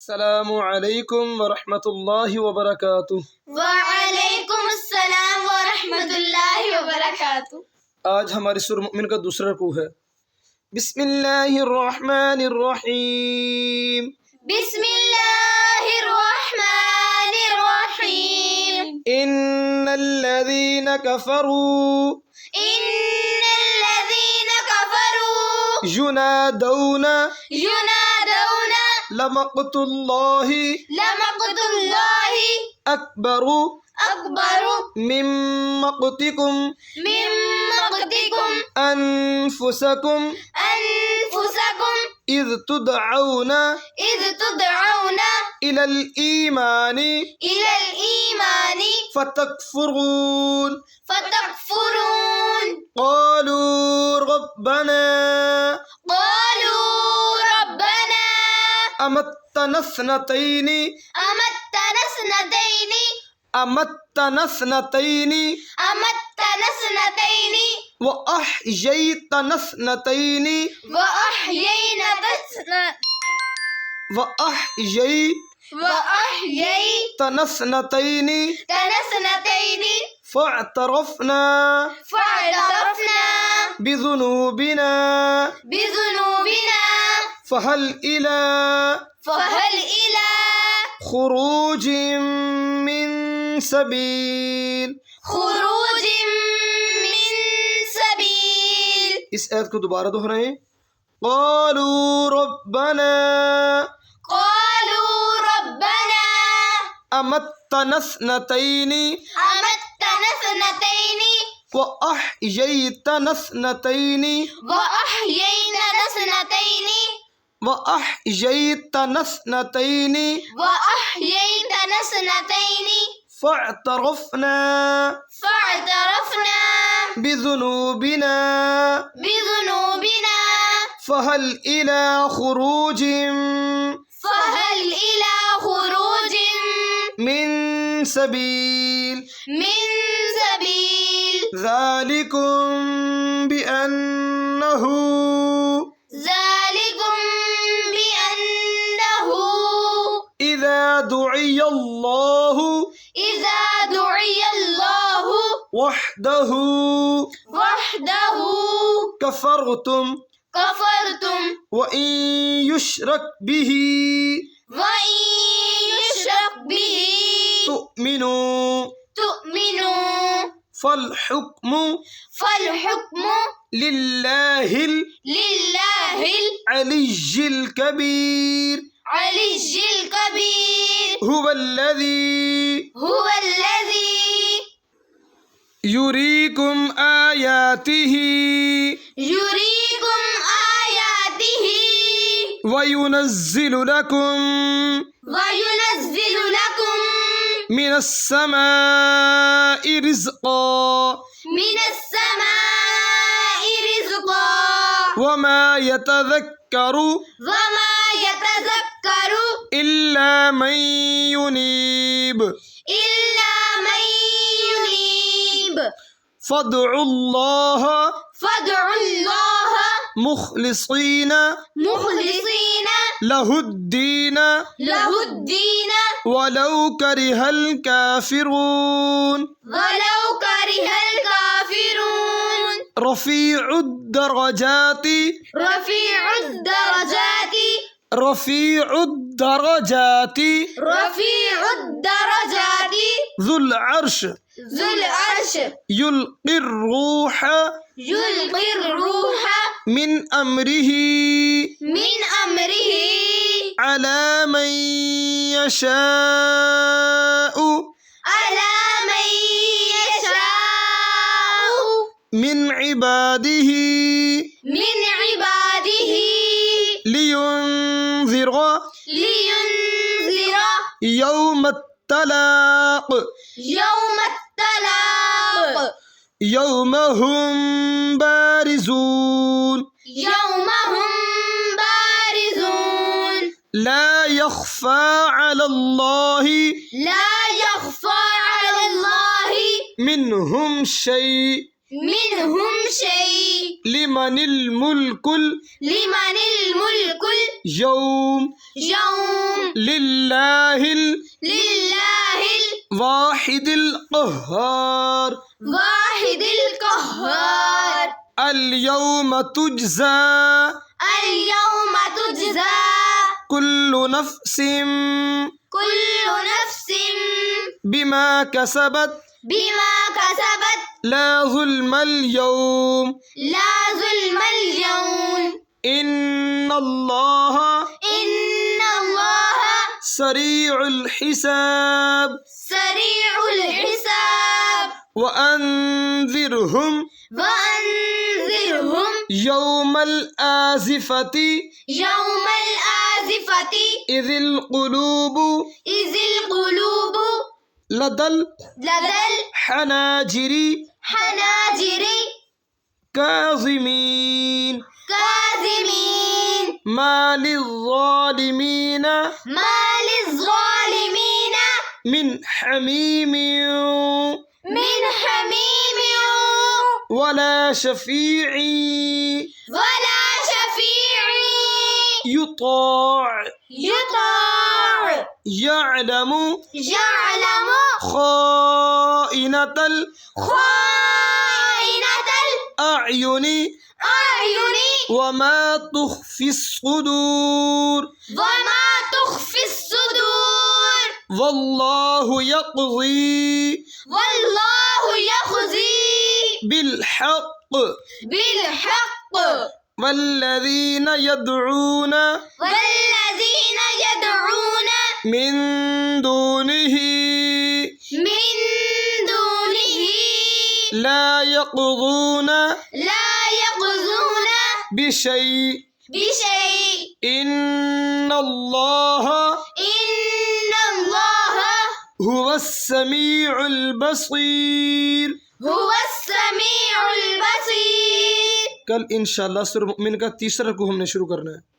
अस्सलामु अलैकुम वरहमतुल्लाहि वबरकातुह। वालेकुम अस्सलाम व रहमतुल्लाहि व बरकातुहू। आज हमारी सूरह मुमिन का दूसरा रुकू है। बिस्मिल्लाहिर्रहमानिर्रहीम। बिस्मिल्लाहिर्रहमानिर्रहीम। इन्नल्लज़ीना कफ़रू युनादौना लमक़्तुल्लाहि अकबरु मिन मक़्तिकुम अनफुसकुम इज़ तुदऔना इलल ईमानी फतकफुरून क़ालू रब्बना अमत्तना स्नतैनी व अह्यैतना स्नतैनी फ़अतरफ़ना बिज़ुनूबिना फ़हल इला ख़ुरूजिम मिन सबील। इस आयत को दोबारा दोहराएं। क़ालू रब्बना अमत्तना स्नतैनी व अह्यैतना स्नतैनी फ़अतरफ़ना बिज़ुनूबिना फ़हल इला ख़ुरूजिम मिन सबील। ज़ालिकुम बिअन्नहु इज़ा दुइयल्लाहु वहदहु कफ़रतुम व इन युशरक बिही तुमिनु फ़ल हुक्मु लिल्लाहिल अलिय्यिल कबीर। हुवल्लज़ी युरीकुम आयातिही वयुनज़्ज़िलु लकुम मिनस समाइ रिज़्क़ा वमा यतज़क्करु इल्ला मन युनीब फ़दउल्लाह मुख़लिसीन लहुद्दीन वलौ करिहल काफ़िरून। रफ़ीउद दरजाति ज़ुल अर्श युल्क़िर रूह मिन अम्रिही अला मन यशाउ मिन इबादिही लियुन्ज़िरा यौमत तलाक़ यौम हुम बारिज़ून ला यख़फ़ा अलल्लाहि मिनहुम शै منهم شيء لمن الملك لمن الملك اليوم اليوم لله لله الواحد القهار الواحد القهار اليوم تجزى اليوم تجزى كل نفس كل نفس بما كسبت بما كسبت لا ظلم اليوم لا ظلم اليوم إن الله إن الله سريع الحساب سريع الحساب وأنذرهم وأنذرهم يوم الآزفة يوم الآزفة إذ القلوب إذ القلوب لدى لدى الحناجر الحناجر كاظمين كاظمين ما للظالمين ما للظالمين من حميم من حميم ولا شفيع ولا شفيع يطاع يطاع يعلم يعلم خائنة خائنة الأعين الأعين وما تخفي الصدور وما تخفي الصدور والله يقضي والله يقضي بالحق بالحق والذين يدعون والذين يدعون من دونه من دونه لا يقضون لا يقضون بشيء بشيء إن الله إن الله هو السميع البصير هو السميع البصير। कल इंशाल्लाह सूरह मुमिन का तीसरा रुकू हमने शुरू करना है।